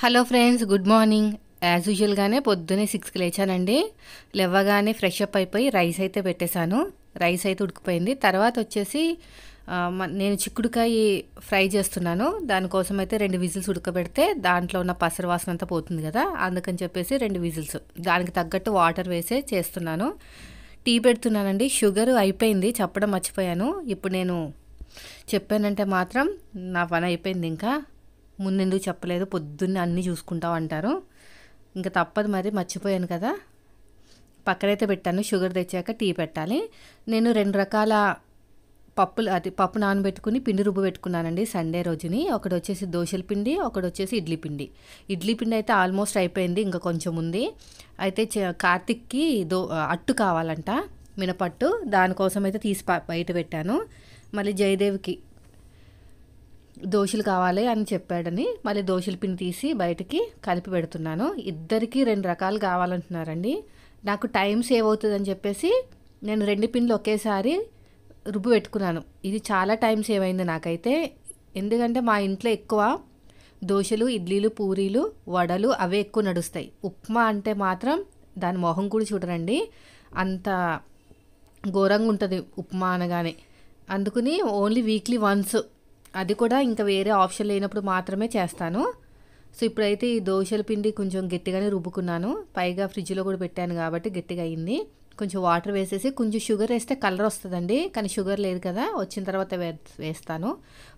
Hello friends, good morning. As యూజువల్గానే పొద్దున్నే 6కి లేచానండి. లేవగానే ఫ్రెష్ అప్ అయిపోయి రైస్ అయితే పెట్టేశాను. రైస్ అయితే ఉడికిపోయింది. తర్వాత వచ్చేసి నేను చిక్కుడుకాయ ఫ్రై చేస్తున్నాను. దానికోసం అయితే 2 విజిల్స్ ఉడకబెడితే దాంట్లో ఉన్న పసరు వాసన అంతా పోతుంది కదా, అందుకని చెప్పేసి 2 విజిల్స్, దానికి తగ్గట్టు వాటర్ వేసే చేస్తున్నాను. టీ పెడుతున్నానండి. షుగర్ అయిపోయింది, చెప్పడం మర్చిపోయాను. ఇప్పుడు నేను చెప్పానంటే మాత్రం నా పని అయిపోయింది. ఇంకా ముందెందుకు చెప్పలేదు, పొద్దున్నే అన్నీ చూసుకుంటావు అంటారు. ఇంకా తప్పదు, మరి మర్చిపోయాను కదా. పక్కనైతే పెట్టాను. షుగర్ తెచ్చాక టీ పెట్టాలి. నేను 2 రకాల పప్పు నానబెట్టుకుని పిండి రుబ్బు పెట్టుకున్నానండి సండే రోజుని. ఒకటి వచ్చేసి దోశల పిండి, ఒకటి వచ్చేసి ఇడ్లీ పిండి. ఇడ్లీ పిండి అయితే ఆల్మోస్ట్ అయిపోయింది, ఇంకా కొంచెం ఉంది. అయితే కార్తిక్కి అట్టు కావాలంట, మినపట్టు. దానికోసం అయితే తీసి బయట పెట్టాను. మళ్ళీ జయదేవ్కి దోశలు కావాలి అని చెప్పాడని మళ్ళీ దోశల పిండి తీసి బయటికి కలిపి పెడుతున్నాను. ఇద్దరికి 2 రకాలు కావాలంటున్నారండి. నాకు టైం సేవ్ అవుతుందని చెప్పేసి నేను 2 పిండిలు ఒకేసారి రుబ్బు పెట్టుకున్నాను. ఇది చాలా టైం సేవ్ అయింది నాకైతే. ఎందుకంటే మా ఇంట్లో ఎక్కువ దోశలు, ఇడ్లీలు, పూరీలు, వడలు అవే ఎక్కువ నడుస్తాయి. ఉప్మా అంటే మాత్రం దాని మొహం కూడా చూడరండి, అంత ఘోరంగా ఉంటుంది ఉప్మా అనగానే. అందుకని ఓన్లీ వీక్లీ వన్స్, అది కూడా ఇంకా వేరే ఆప్షన్ లేనప్పుడు మాత్రమే చేస్తాను. సో ఇప్పుడైతే ఈ దోశల పిండి కొంచెం గట్టిగానే రుబ్బుకున్నాను. పైగా ఫ్రిడ్జ్లో కూడా పెట్టాను కాబట్టి గట్టిగా అయింది. కొంచెం వాటర్ వేసేసి కొంచెం షుగర్ వేస్తే కలర్ వస్తుందండి, కానీ షుగర్ లేదు కదా, వచ్చిన తర్వాత వేస్తాను.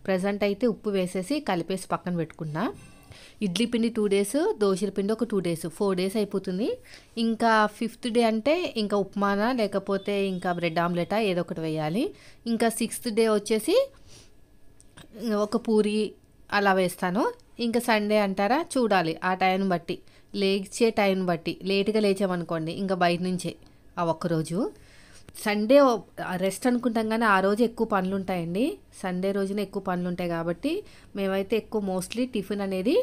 ప్రజెంట్ అయితే ఉప్పు వేసేసి కలిపేసి పక్కన పెట్టుకున్నా. ఇడ్లీ పిండి 2 డేస్, దోశల పిండి ఒక 2 డేస్, 4 డేస్ అయిపోతుంది. ఇంకా 5th డే అంటే ఇంకా ఉప్మానా లేకపోతే ఇంకా బ్రెడ్ ఆమ్లెటా ఏదో ఒకటి వేయాలి. ఇంకా 6th డే వచ్చేసి ఒక పూరి అలా వేస్తాను. ఇంకా సండే అంటారా, చూడాలి ఆ టైం బట్టి, లేచే టైం బట్టి. లేట్గా లేచామనుకోండి ఇంకా బయట నుంచే ఆ ఒక్కరోజు. సండే రెస్ట్ అనుకుంటాం కానీ ఆ రోజు ఎక్కువ పనులు ఉంటాయండి. సండే రోజున ఎక్కువ పనులు ఉంటాయి కాబట్టి మేమైతే ఎక్కువ మోస్ట్లీ టిఫిన్ అనేది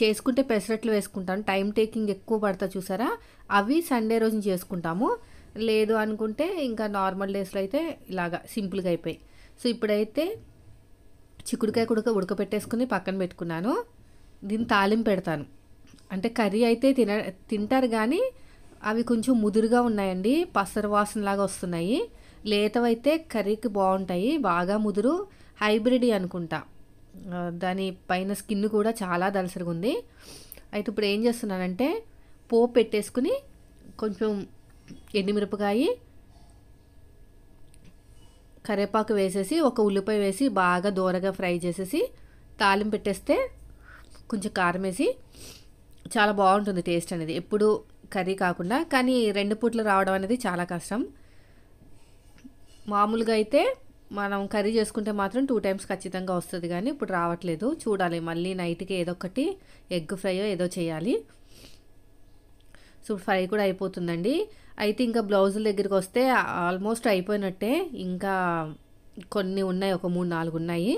చేసుకుంటే పెసరట్లు వేసుకుంటాం. టైం టేకింగ్ ఎక్కువ పడతా చూసారా, అవి సండే రోజున చేసుకుంటాము. లేదు అనుకుంటే ఇంకా నార్మల్ డేస్లో అయితే ఇలాగా సింపుల్గా అయిపోయి. సో ఇప్పుడైతే చిక్కుడుకాయ ఉడకపెట్టేసుకుని పక్కన పెట్టుకున్నాను. దీన్ని తాలింపు పెడతాను. అంటే కర్రీ అయితే తింటారు కానీ అవి కొంచెం ముదురుగా ఉన్నాయండి, పసరు వాసనలాగా వస్తున్నాయి. లేతవైతే కర్రీకి బాగుంటాయి, బాగా ముదురు హైబ్రిడ్ అనుకుంటా. దాని పైన స్కిన్ కూడా చాలా దలసరిగా ఉంది. అయితే ఇప్పుడు ఏం చేస్తున్నానంటే పోపు పెట్టేసుకుని కొంచెం ఎండుమిరపకాయ, కరివేపాకు వేసేసి ఒక ఉల్లిపాయ వేసి బాగా దూరగా ఫ్రై చేసేసి తాలింపు పెట్టేస్తే కొంచెం కారం వేసి చాలా బాగుంటుంది టేస్ట్ అనేది. ఎప్పుడు కర్రీ కాకుండా, కానీ 2 పూట్లు రావడం అనేది చాలా కష్టం. మామూలుగా అయితే మనం కర్రీ చేసుకుంటే మాత్రం 2 టైమ్స్ ఖచ్చితంగా వస్తుంది, కానీ ఇప్పుడు రావట్లేదు. చూడాలి, మళ్ళీ నైట్కి ఏదో ఒకటి ఎగ్ ఫ్రైయో ఏదో చేయాలి. సో ఫ్రై కూడా అయిపోతుందండి. అయితే ఇంకా బ్లౌజుల దగ్గరికి వస్తే ఆల్మోస్ట్ అయిపోయినట్టే. ఇంకా కొన్ని ఉన్నాయి, ఒక 3-4 ఉన్నాయి.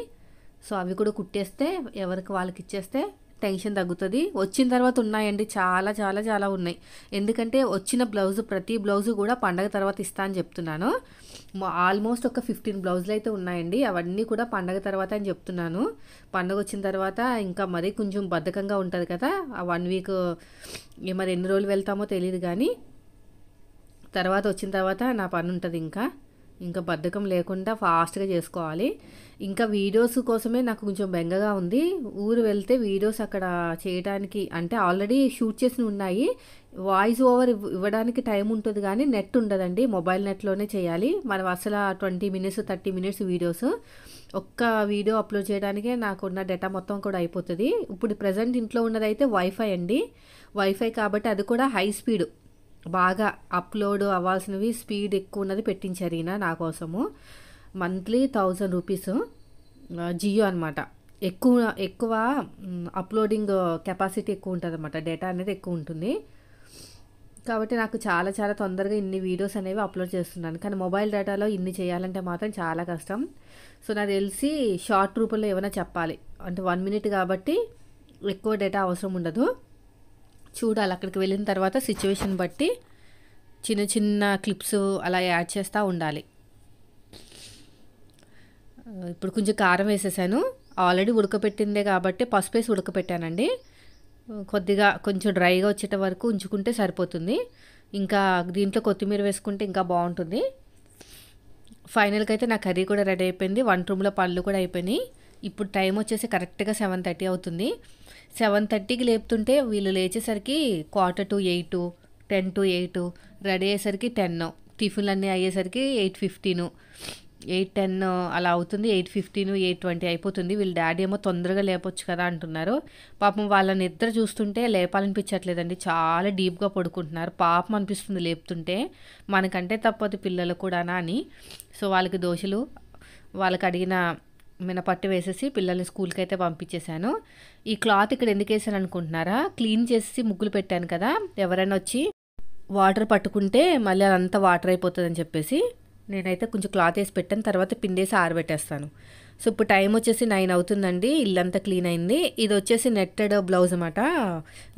సో అవి కూడా కుట్టేస్తే ఎవరికి వాళ్ళకి ఇచ్చేస్తే టెన్షన్ తగ్గుతుంది. వచ్చిన తర్వాత ఉన్నాయండి, చాలా చాలా చాలా ఉన్నాయి. ఎందుకంటే వచ్చిన ప్రతి బ్లౌజు కూడా పండగ తర్వాత ఇస్తా అని చెప్తున్నాను. ఆల్మోస్ట్ ఒక 15 బ్లౌజులు అయితే ఉన్నాయండి. అవన్నీ కూడా పండగ తర్వాత అని చెప్తున్నాను. పండగ వచ్చిన తర్వాత ఇంకా మరీ కొంచెం బద్ధకంగా ఉంటుంది కదా, ఆ 1 వీక్ మరి ఎన్ని రోజులు వెళ్తామో తెలియదు, కానీ తర్వాత వచ్చిన తర్వాత నా పని ఉంటుంది. ఇంకా బద్ధకం లేకుండా ఫాస్ట్గా చేసుకోవాలి. ఇంకా వీడియోస్ కోసమే నాకు కొంచెం బెంగగా ఉంది. ఊరు వెళ్తే వీడియోస్ అక్కడ చేయడానికి, అంటే ఆల్రెడీ షూట్ చేసి ఉన్నాయి, వాయిస్ ఓవర్ ఇవ్వడానికి టైం ఉంటుంది కానీ నెట్ ఉండదండి. మొబైల్ నెట్లోనే చేయాలి. మనం అసలు 20 మినిట్స్ 30 మినిట్స్ వీడియోస్, ఒక్క వీడియో అప్లోడ్ చేయడానికే నాకున్న డేటా మొత్తం కూడా అయిపోతుంది. ఇప్పుడు ప్రజెంట్ ఇంట్లో ఉన్నదైతే వైఫై అండి. వైఫై కాబట్టి అది కూడా హై స్పీడ్, బాగా అప్లోడ్ అవ్వాల్సినవి స్పీడ్ ఎక్కువ ఉన్నది పెట్టించారు ఈయన నా కోసము. మంత్లీ 1000 రూపీస్ జియో అనమాట. ఎక్కువ అప్లోడింగ్ కెపాసిటీ ఎక్కువ ఉంటుంది అనమాట, డేటా అనేది ఎక్కువ ఉంటుంది. కాబట్టి నాకు చాలా చాలా తొందరగా ఇన్ని వీడియోస్ అనేవి అప్లోడ్ చేస్తున్నాను. కానీ మొబైల్ డేటాలో ఇన్ని చేయాలంటే మాత్రం చాలా కష్టం. సో నాకు తెలిసి షార్ట్ రూపంలో ఏమైనా చెప్పాలి, అంటే 1 మినిట్ కాబట్టి ఎక్కువ డేటా అవసరం ఉండదు. చూడాలి, అక్కడికి వెళ్ళిన తర్వాత సిచ్యువేషన్ బట్టి చిన్న చిన్న క్లిప్స్ అలా యాడ్ చేస్తూ ఉండాలి. ఇప్పుడు కొంచెం కారం వేసేసాను. ఆల్రెడీ ఉడకపెట్టిందే కాబట్టి పసుపు వేసి ఉడకపెట్టానండి. కొద్దిగా కొంచెం డ్రైగా వచ్చేట వరకు ఉంచుకుంటే సరిపోతుంది. ఇంకా దీంట్లో కొత్తిమీర వేసుకుంటే ఇంకా బాగుంటుంది. ఫైనల్గా అయితే నా కర్రీ కూడా రెడీ అయిపోయింది. వంట రూమ్లో పనులు కూడా అయిపోయినాయి. ఇప్పుడు టైం వచ్చేసి కరెక్ట్గా 7:30 అవుతుంది. 7:30కి లేపుతుంటే వీళ్ళు లేచేసరికి 7:45, 7:50, రెడీ అయ్యేసరికి 10, టిఫిన్లు అన్నీ అయ్యేసరికి 8:15, 8:10 అలా అవుతుంది. 8:15, 8:20 అయిపోతుంది. వీళ్ళ డాడీ ఏమో తొందరగా లేపొచ్చు కదా అంటున్నారు. పాపం వాళ్ళ నిద్ర చూస్తుంటే లేపాలనిపించట్లేదండి. చాలా డీప్గా పడుకుంటున్నారు. పాపం అనిపిస్తుంది లేపుతుంటే. మనకంటే తప్పదు పిల్లలు కూడానా అని. సో వాళ్ళకి దోశలు, వాళ్ళకి అడిగిన మినపట్టు వేసేసి పిల్లల్ని స్కూల్కి అయితే పంపించేశాను. ఈ క్లాత్ ఇక్కడ ఎందుకు వేసాను అనుకుంటున్నారా? క్లీన్ చేసి ముగ్గులు పెట్టాను కదా, ఎవరైనా వచ్చి వాటర్ పట్టుకుంటే మళ్ళీ అదంతా వాటర్ అయిపోతుందని చెప్పేసి నేనైతే కొంచెం క్లాత్ వేసి పెట్టాను. తర్వాత పిండేసి ఆరబెట్టేస్తాను. సో ఇప్పుడు టైం వచ్చేసి 9 అవుతుందండి. ఇల్లంతా క్లీన్ అయింది. ఇది వచ్చేసి నెట్టెడ్ బ్లౌజ్ అన్నమాట.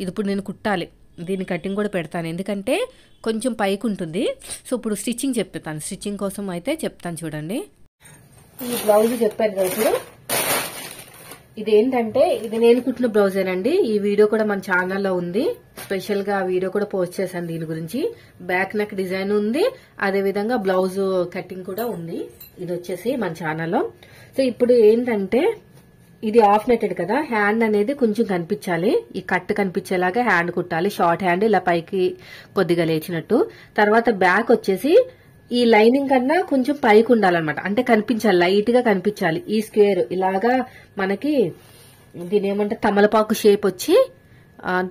ఇది ఇప్పుడు నేను కుట్టాలి. దీని కటింగ్ కూడా పెడతాను, ఎందుకంటే కొంచెం పైకి ఉంటుంది. సో ఇప్పుడు స్టిచ్చింగ్ చెప్తాను. స్టిచ్చింగ్ కోసం అయితే చెప్తాను చూడండి. ఈ బ్లౌజ్ చెప్పాను కదా ఇప్పుడు. ఇదేంటంటే ఇది నేను కుట్టిన బ్లౌజేనండి. ఈ వీడియో కూడా మన ఛానల్లో ఉంది. స్పెషల్ గా వీడియో కూడా పోస్ట్ చేశాను దీని గురించి. బ్యాక్ నెక్ డిజైన్ ఉంది, అదే విధంగా బ్లౌజ్ కటింగ్ కూడా ఉంది. ఇది వచ్చేసి మన ఛానల్లో. సో ఇప్పుడు ఏంటంటే ఇది హాఫ్ నెట్టెడ్ కదా, హ్యాండ్ అనేది కొంచెం కనిపించాలి. ఈ కట్ కనిపించేలాగా హ్యాండ్ కుట్టాలి. షార్ట్ హ్యాండ్ ఇలా పైకి కొద్దిగా లేచినట్టు. తర్వాత బ్యాక్ వచ్చేసి ఈ లైనింగ్ కన్నా కొంచెం పైకి ఉండాలన్నమాట. అంటే కనిపించాలి, లైట్ గా కనిపించాలి. ఈ స్క్వేర్ ఇలాగా మనకి దీని ఏమంటే తమలపాకు షేప్ వచ్చి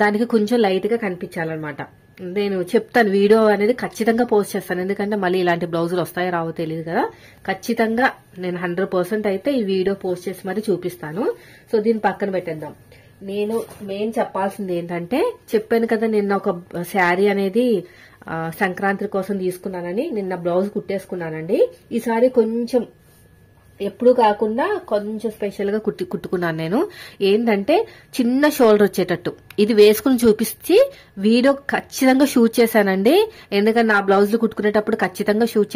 దానికి కొంచెం లైట్ గా కనిపించాలన్నమాట. నేను చెప్తాను, వీడియో అనేది ఖచ్చితంగా పోస్ట్ చేస్తాను. ఎందుకంటే మళ్ళీ ఇలాంటి బ్లౌజులు వస్తాయో రావో తెలియదు కదా. ఖచ్చితంగా నేను 100% అయితే ఈ వీడియో పోస్ట్ చేసి మరి చూపిస్తాను. సో దీన్ని పక్కన పెట్టేద్దాం. నేను మెయిన్ చెప్పాల్సింది ఏంటంటే, చెప్పాను కదా నిన్న ఒక శారీ అనేది సంక్రాంతి కోసం తీసుకున్నానని. నిన్న బ్లౌజ్ కుట్టేసుకున్నానండి. ఈసారి కొంచెం ఎప్పుడు కాకుండా కొంచెం స్పెషల్ గా కుట్టుకున్నాను నేను. ఏంటంటే చిన్న షోల్డర్ వచ్చేటట్టు ఇది వేసుకుని చూపించి వీడియో ఖచ్చితంగా షూట్ చేశానండి. ఎందుకంటే నా బ్లౌజులు కుట్టుకునేటప్పుడు ఖచ్చితంగా షూట్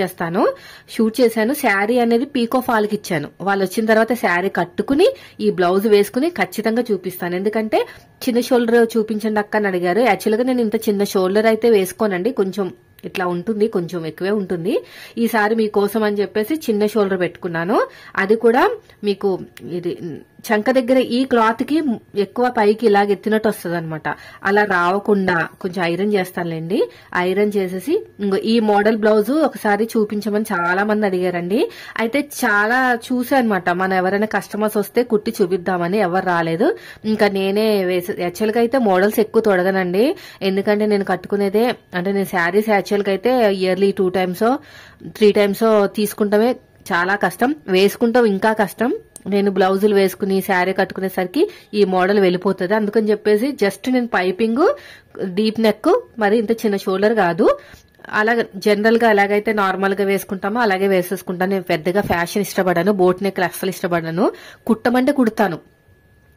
చేశాను. శారీ అనేది పీకో ఫాల్కి ఇచ్చాను. వాళ్ళు వచ్చిన తర్వాత శారీ కట్టుకుని ఈ బ్లౌజ్ వేసుకుని ఖచ్చితంగా చూపిస్తాను. ఎందుకంటే చిన్న షోల్డర్ చూపించండి అక్క అని అడిగారు. యాక్చువల్గా నేను ఇంత చిన్న షోల్డర్ అయితే వేసుకోనండి, కొంచెం ఇట్లా ఉంటుంది, కొంచెం ఎక్కువే ఉంటుంది. ఈసారి మీకోసం అని చెప్పేసి చిన్న షోల్డర్ పెట్టుకున్నాను. అది కూడా మీకు ఇది చంక దగ్గర ఈ క్లాత్ కి ఎక్కువ పైకి ఇలాగ ఎత్తినట్టు వస్తుంది అనమాట. అలా రావకుండా కొంచెం ఐరన్ చేస్తానులేండి. ఐరన్ చేసేసి ఈ మోడల్ బ్లౌజ్ ఒకసారి చూపించమని చాలా మంది అడిగారండి. అయితే చాలా చూసాను అనమాట. మన ఎవరైనా కస్టమర్స్ వస్తే కుట్టి చూపిద్దామని, ఎవరు రాలేదు. ఇంకా నేనే యాక్చువల్ గా అయితే మోడల్స్ ఎక్కువ తొడగనండి. ఎందుకంటే నేను కట్టుకునేదే అంటే నేను శారీస్ యాక్చువల్ గా అయితే ఇయర్లీ 2 times 3 times తీసుకుంటామే. చాలా కష్టం, వేసుకుంటాం ఇంకా కష్టం. నేను బ్లౌజులు వేసుకుని శారీ కట్టుకునేసరికి ఈ మోడల్ వెళ్ళిపోతుంది. అందుకని చెప్పేసి జస్ట్ నేను పైపింగ్, డీప్ నెక్, మరి ఇంత చిన్న షోల్డర్ కాదు, అలాగే జనరల్ గా ఎలాగైతే నార్మల్ గా వేసుకుంటామో అలాగే వేసేసుకుంటాను. నేను పెద్దగా ఫ్యాషన్ ఇష్టపడాను, బోట్ నెక్ అస్సలు ఇష్టపడాను. కుట్టమంటే కుడతాను,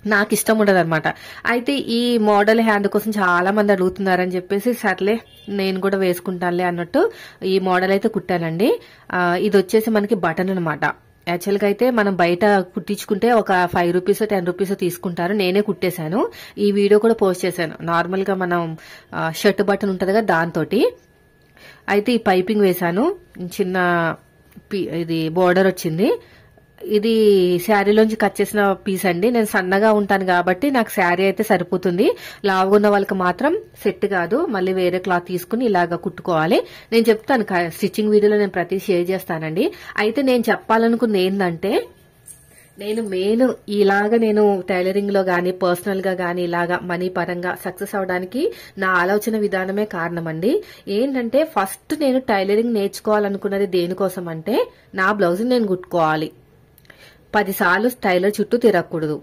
నాకు ఇష్టం ఉండదు అనమాట. అయితే ఈ మోడల్ హ్యాండ్ కోసం చాలా మంది అడుగుతున్నారని చెప్పేసి సర్లే నేను కూడా వేసుకుంటానులే అన్నట్టు ఈ మోడల్ అయితే కుట్టానండి. ఇది వచ్చేసి మనకి బటన్ అనమాట. యాక్చువల్ గా అయితే మనం బయట కుట్టించుకుంటే ఒక 5 రూపీస్ 10 రూపీస్ తీసుకుంటారు. నేనే కుట్టేశాను. ఈ వీడియో కూడా పోస్ట్ చేశాను. నార్మల్ గా మనం షర్ట్ బటన్ ఉంటది కదా దాంతో. అయితే ఈ పైపింగ్ వేశాను. చిన్న ఇది బోర్డర్ వచ్చింది. ఇది శారీలోంచి కట్ చేసిన పీస్ అండి. నేను సన్నగా ఉంటాను కాబట్టి నాకు శారీ అయితే సరిపోతుంది. లావుగా ఉన్న వాళ్ళకి మాత్రం సెట్ కాదు, మళ్ళీ వేరే క్లాత్ తీసుకుని ఇలాగా కుట్టుకోవాలి. నేను చెప్తాను స్టిచ్చింగ్ వీడియోలో, నేను ప్రతి షేర్ చేస్తానండి. అయితే నేను చెప్పాలనుకుంది ఏంటంటే, నేను మెయిన్ ఇలాగా నేను టైలరింగ్ లో గానీ పర్సనల్ గా గానీ ఇలాగా మనీ పరంగా సక్సెస్ అవడానికి నా ఆలోచన విధానమే కారణం అండి. ఏంటంటే ఫస్ట్ నేను టైలరింగ్ నేర్చుకోవాలనుకున్నది దేనికోసం అంటే, నా బ్లౌజ్ నేను కుట్టుకోవాలి. 10 సార్లు టైలర్ చుట్టూ తిరగకూడదు.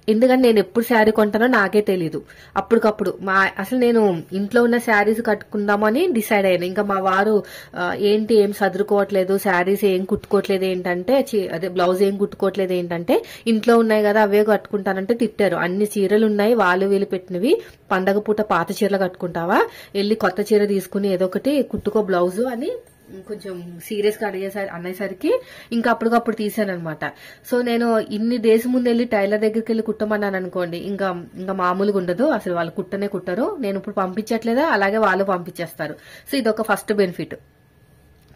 ఎందుకంటే నేను ఎప్పుడు శారీ కొంటానో నాకే తెలీదు. అప్పటికప్పుడు అసలు నేను ఇంట్లో ఉన్న శారీస్ కట్టుకుందామని డిసైడ్ అయ్యాను. ఇంకా మా వారు ఏంటి ఏం సదురుకోవట్లేదు, శారీస్ ఏం కుట్టుకోవట్లేదు ఏంటంటే, అదే బ్లౌజ్ ఏం కుట్టుకోవట్లేదు ఏంటంటే, ఇంట్లో ఉన్నాయి కదా అవే కట్టుకుంటానంటే తిట్టారు. అన్ని చీరలు ఉన్నాయి వాళ్ళు వీళ్ళు పెట్టినవి, పండగ పూట పాత చీరలు కట్టుకుంటావా, వెళ్ళి కొత్త చీర తీసుకుని ఏదో ఒకటి కుట్టుకో బ్లౌజు అని కొంచెం సీరియస్ గా అనేసరికి ఇంకా అప్పటికప్పుడు తీసాను అనమాట. సో నేను ఇన్ని డేస్ ముందు వెళ్ళి టైలర్ దగ్గరికి వెళ్ళి కుట్టమన్నాను అనుకోండి, ఇంకా మామూలుగా ఉండదు, అసలు వాళ్ళు కుట్టనే కుట్టరు. నేను ఇప్పుడు పంపించట్లేదా, అలాగే వాళ్ళు పంపించేస్తారు. సో ఇదొక ఫస్ట్ బెనిఫిట్.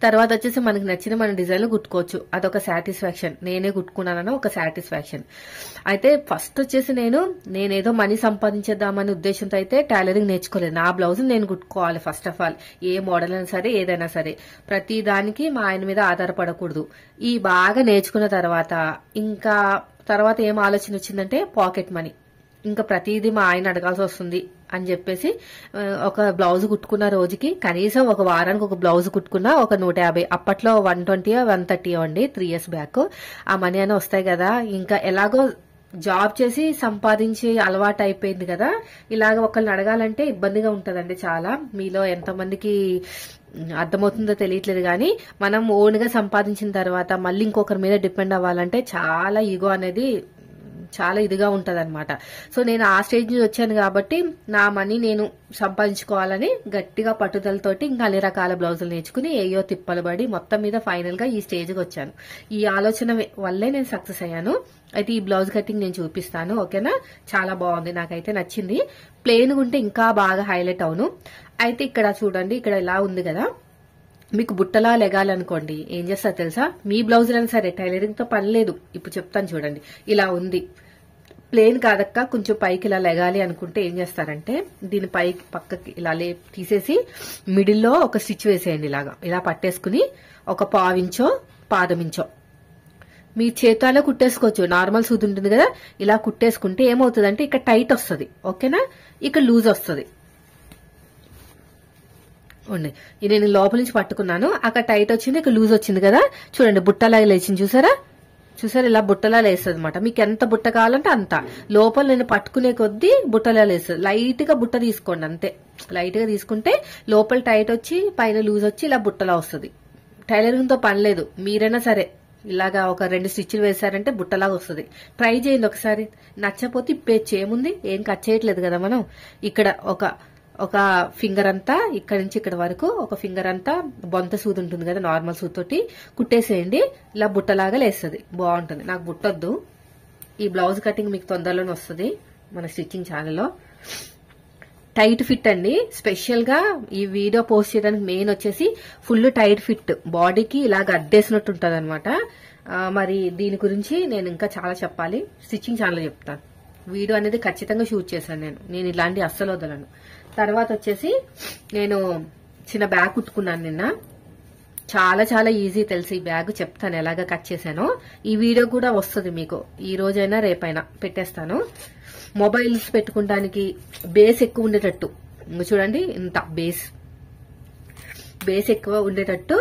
తర్వాత వచ్చేసి మనకి నచ్చిన మన డిజైన్లు కుట్టుకోవచ్చు, అదొక సాటిస్ఫాక్షన్. నేనే కుట్టుకున్నానని ఒక సాటిస్ఫాక్షన్. అయితే ఫస్ట్ వచ్చేసి నేనేదో మనీ సంపాదించేద్దామనే ఉద్దేశంతో అయితే టైలరింగ్ నేర్చుకోలేదు. నా బ్లౌజ్ నేను కుట్టుకోవాలి first of all. A model అయినా సరే, ఏదైనా సరే, ప్రతి దానికి మా ఆయన మీద ఆధారపడకూడదు. ఈ బాగా నేర్చుకున్న తర్వాత ఏం ఆలోచన వచ్చిందంటే పాకెట్ మనీ. ఇంకా ప్రతిదీ మా ఆయన అడగాల్సి వస్తుంది అని చెప్పేసి ఒక బ్లౌజ్ కుట్టుకున్న రోజుకి కనీసం ఒక వారానికి ఒక బ్లౌజ్ కుట్టుకున్నా ఒక 150, అప్పట్లో 120 130 అండి, 3 years బ్యాక్. ఆ మనీ అని వస్తాయి కదా. ఇంకా ఎలాగో జాబ్ చేసి సంపాదించి అలవాటు అయిపోయింది కదా, ఇలాగ ఒకళ్ళని అడగాలంటే ఇబ్బందిగా ఉంటదండి చాలా. మీలో ఎంతమందికి అర్థమవుతుందో తెలియట్లేదు కానీ, మనం ఓన్ గా సంపాదించిన తర్వాత మళ్ళీ ఇంకొకరి మీద డిపెండ్ అవ్వాలంటే చాలా ఈగో అనేది చాలా ఇదిగా ఉంటది అనమాట. సో నేను ఆ స్టేజ్ నుంచి వచ్చాను కాబట్టి నా మనీ నేను సంపాదించుకోవాలని గట్టిగా పట్టుదలతోటి ఇంకా అన్ని రకాల బ్లౌజులు నేర్చుకుని ఏయో తిప్పలు పడి మొత్తం మీద ఫైనల్ గా ఈ స్టేజ్కి వచ్చాను. ఈ ఆలోచన వల్లే నేను సక్సెస్ అయ్యాను. అయితే ఈ బ్లౌజ్ కటింగ్ నేను చూపిస్తాను, ఓకేనా? చాలా బాగుంది, నాకైతే నచ్చింది. ప్లెయిన్ ఉంటే ఇంకా బాగా హైలైట్ అవును. అయితే ఇక్కడ చూడండి, ఇక్కడ ఇలా ఉంది కదా, మీకు బుట్టలా లెగాలనుకోండి ఏం చేస్తారు తెలుసా? మీ బ్లౌజులైనా సరే, టైలరింగ్ తో పని లేదు. ఇప్పుడు చెప్తాను చూడండి. ఇలా ఉంది, ప్లేన్ కాదక్క, కొంచెం పైకి ఇలా లెగాలి అనుకుంటే ఏం చేస్తారంటే దీని పక్కకి ఇలా తీసేసి మిడిల్లో ఒక స్టిచ్ వేసేయండి. ఇలా పట్టేసుకుని ఒక పావించో పాదమించో మీ చేతాలో కుట్టేసుకోవచ్చు. నార్మల్ సూది ఉంటుంది కదా, ఇలా కుట్టేసుకుంటే ఏమవుతుందంటే ఇక్కడ టైట్ వస్తుంది, ఓకేనా? ఇక్కడ లూజ్ వస్తుంది. ఇది నేను లోపల నుంచి పట్టుకున్నాను, అక్కడ టైట్ వచ్చింది, ఇక్కడ లూజ్ వచ్చింది కదా. చూడండి బుట్టలా లేచింది, చూసారా? ఇలా బుట్టలా లేస్తుంది అనమాట. మీకు ఎంత బుట్ట కావాలంటే అంత. లోపల నేను పట్టుకునే కొద్దీ బుట్టలా లేస్తుంది. లైట్ గా బుట్ట తీసుకోండి, అంతే. లైట్ గా తీసుకుంటే లోపల టైట్ వచ్చి పైన లూజ్ వచ్చి ఇలా బుట్టలా వస్తుంది. టైలరింగ్ తో పని లేదు. మీరైనా సరే ఇలాగా ఒక 2 స్టిచ్లు వేసారంటే బుట్టలాగా వస్తుంది. ట్రై చేయండి ఒకసారి. నచ్చపోతే ఇప్పేచ్చు, ఏముంది, ఏం కట్ చేయట్లేదు కదా మనం. ఇక్కడ ఒక ఫింగర్ అంతా ఇక్కడ నుంచి ఇక్కడ వరకు, ఒక ఫింగర్ అంతా బొంత సూది ఉంటుంది కదా, నార్మల్ సూదితోటి కుట్టేసేయండి. ఇలా బుట్టలాగా లేస్తుంది, బాగుంటుంది. నాకు బుట్టొద్దు. ఈ బ్లౌజ్ కటింగ్ మీకు తొందరలోనే వస్తుంది మన స్టిచ్చింగ్ ఛానల్లో. టైట్ ఫిట్ అండి. స్పెషల్ గా ఈ వీడియో పోస్ట్ చేయడానికి మెయిన్ వచ్చేసి ఫుల్ టైట్ ఫిట్, బాడీకి ఇలాగ అద్దేసినట్టు ఉంటది అనమాట. మరి దీని గురించి నేను ఇంకా చాలా చెప్పాలి, స్టిచ్చింగ్ ఛానల్ చెప్తాను. వీడియో అనేది ఖచ్చితంగా షూట్ చేశాను నేను ఇలాంటి అస్సలు వదలను. తర్వాత వచ్చేసి నేను చిన్న బ్యాగ్ కుట్టుకున్నాను నిన్న. చాలా చాలా ఈజీ తెలుసు ఈ బ్యాగ్. చెప్తాను ఎలాగా కట్ చేశానో. ఈ వీడియో కూడా వస్తుంది మీకు, ఈ రోజైనా రేపైనా పెట్టేస్తాను. మొబైల్స్ పెట్టుకోవడానికి బేస్ ఎక్కువ ఉండేటట్టు, చూడండి ఇంత బేస్ ఎక్కువ ఉండేటట్టు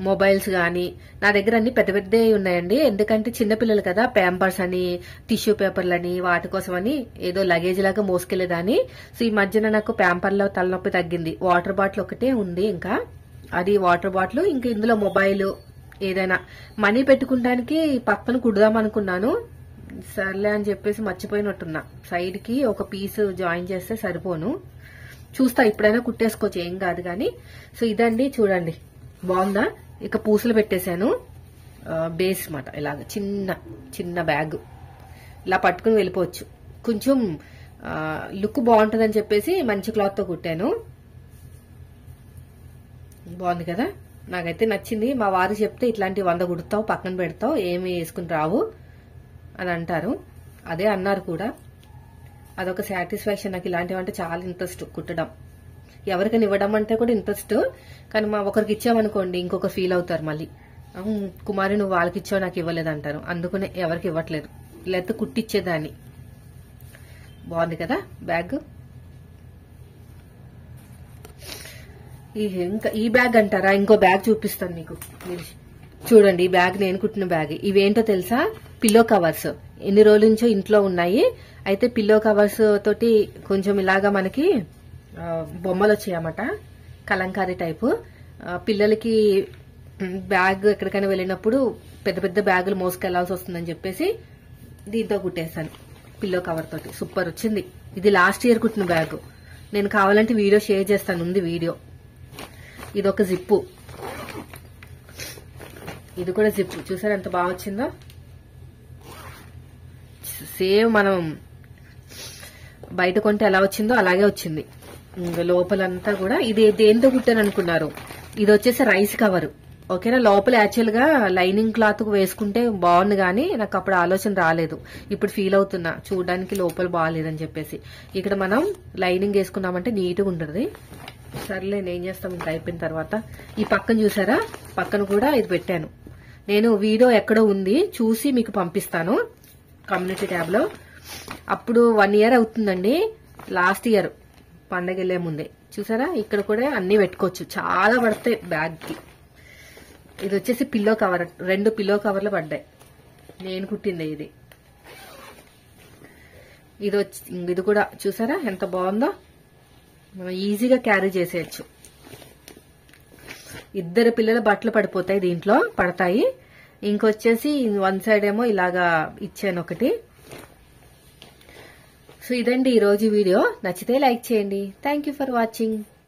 మొబైల్స్ గానీ, నా దగ్గర అన్ని పెద్ద పెద్దవి ఉన్నాయండి. ఎందుకంటే చిన్నపిల్లలు కదా, ప్యాంపర్స్ అని, టిష్యూ పేపర్లని, వాటి కోసం అని ఏదో లగేజ్ లాగా మోసుకెళ్లేదాన్ని. సో ఈ మధ్యన నాకు ప్యాంపర్లో తలనొప్పి తగ్గింది. వాటర్ బాటిల్ ఒకటే ఉంది, ఇంకా అది వాటర్ బాటిల్. ఇంకా ఇందులో మొబైల్, ఏదైనా మనీ పెట్టుకోవడానికి పక్కన కుడదాం అనుకున్నాను. సర్లే అని చెప్పేసి మర్చిపోయినట్టున్నా. సైడ్ కి ఒక పీస్ జాయిన్ చేస్తే సరిపోను. చూస్తా, ఇప్పుడైనా కుట్టేసుకోవచ్చు, ఏం కాదు కానీ. సో ఇదండి, చూడండి బాగుందా? ఇక పూసలు పెట్టేశాను. బేస్ మాట ఇలాగ చిన్న బ్యాగ్ ఇలా పట్టుకుని వెళ్ళిపోవచ్చు. కొంచెం లుక్ బాగుంటుందని చెప్పేసి మంచి క్లాత్ తో కుట్టాను. బాగుంది కదా, నాకైతే నచ్చింది. మా వారు చెప్తే ఇట్లాంటి 100 కుడతావు, పక్కన పెడతావు, ఏమి వేసుకుని రావు అని అంటారు. అదే అన్నారు కూడా. అదొక సాటిస్ఫాక్షన్. నాకు ఇలాంటివంటే చాలా ఇంట్రెస్ట్ కుట్టడం. ఎవరికైనా ఇవ్వడం అంటే కూడా ఇంట్రెస్ట్, కానీ మా ఒకరికి ఇచ్చామనుకోండి ఇంకొక ఫీల్ అవుతారు మళ్ళీ. కుమారి నువ్వు వాళ్ళకి ఇచ్చావు నాకు ఇవ్వలేదు అంటారు. అందుకనే ఎవరికి ఇవ్వట్లేదు, లేకపోతే కుట్టిచ్చేదాన్ని. బాగుంది కదా బ్యాగ్. ఇంకా ఈ బ్యాగ్ అంటారా? ఇంకో బ్యాగ్ చూపిస్తాను మీకు. చూడండి, ఈ బ్యాగ్ నేను కుట్టిన బ్యాగ్. ఇవేంటో తెలుసా? Pillow covers. ఎన్ని రోజుల నుంచో ఇంట్లో ఉన్నాయి. అయితే పిల్లో కవర్స్ తోటి కొంచెం ఇలాగా మనకి బొమ్మలు వచ్చాయన్నమాట, కలంకారీ టైపు. పిల్లలకి బ్యాగ్ ఎక్కడికైనా వెళ్ళినప్పుడు పెద్ద పెద్ద బ్యాగులు మోసుకెళ్లాల్సి వస్తుందని చెప్పేసి దీంతో కుట్టేశాను, పిల్లో కవర్ తోటి. సూపర్ వచ్చింది. ఇది లాస్ట్ ఇయర్ కుట్టిన బ్యాగ్. నేను కావాలంటే వీడియో షేర్ చేస్తాను, ఉంది వీడియో. ఇదొక జిప్పు, ఇది కూడా జిప్పు. చూసారా ఎంత బాగా వచ్చిందో. సేమ్ మనం బయట కొంటే ఎలా వచ్చిందో అలాగే వచ్చింది. లోపలంతా కూడా ఇది దేంతో కుట్టాను అనుకున్నారు, ఇది వచ్చేసి రైస్ కవర్. ఓకేనా, లోపల యాక్చువల్ గా లైనింగ్ క్లాత్ వేసుకుంటే బాగుంది, కానీ నాకు అప్పుడు ఆలోచన రాలేదు. ఇప్పుడు ఫీల్ అవుతున్నా చూడడానికి లోపల బాగాలేదని చెప్పేసి. ఇక్కడ మనం లైనింగ్ వేసుకున్నామంటే నీట్గా ఉంటుంది. సర్లే నేను చేస్తాం ఇంకా అయిపోయిన తర్వాత. ఈ పక్కన చూసారా, పక్కన కూడా ఇది పెట్టాను నేను. వీడియో ఎక్కడో ఉంది, చూసి మీకు పంపిస్తాను కమ్యూనిటీ ట్యాబ్ లో. అప్పుడు 1 year అవుతుందండి, లాస్ట్ ఇయర్ పండగ వెళ్లే ముందే. చూసారా ఇక్కడ కూడా అన్ని పెట్టుకోవచ్చు, చాలా పడతాయి బ్యాగ్ కి. ఇది వచ్చేసి పిల్లో కవర్, 2 పిల్లో కవర్లు పడ్డాయి, నేను కుట్టింది ఇది. ఇది కూడా చూసారా ఎంత బాగుందో, మనం ఈజీగా క్యారీ చేసేయచ్చు. 2 పిల్లల బట్టలు పడిపోతాయి, దీంట్లో పడతాయి. ఇంకొచ్చేసి 1 సైడ్ ఏమో ఇలాగా ఇచ్చాను ఒకటి. సో ఇదండి ఈరోజు వీడియో. నచ్చితే లైక్ చేయండి. Thank you for watching.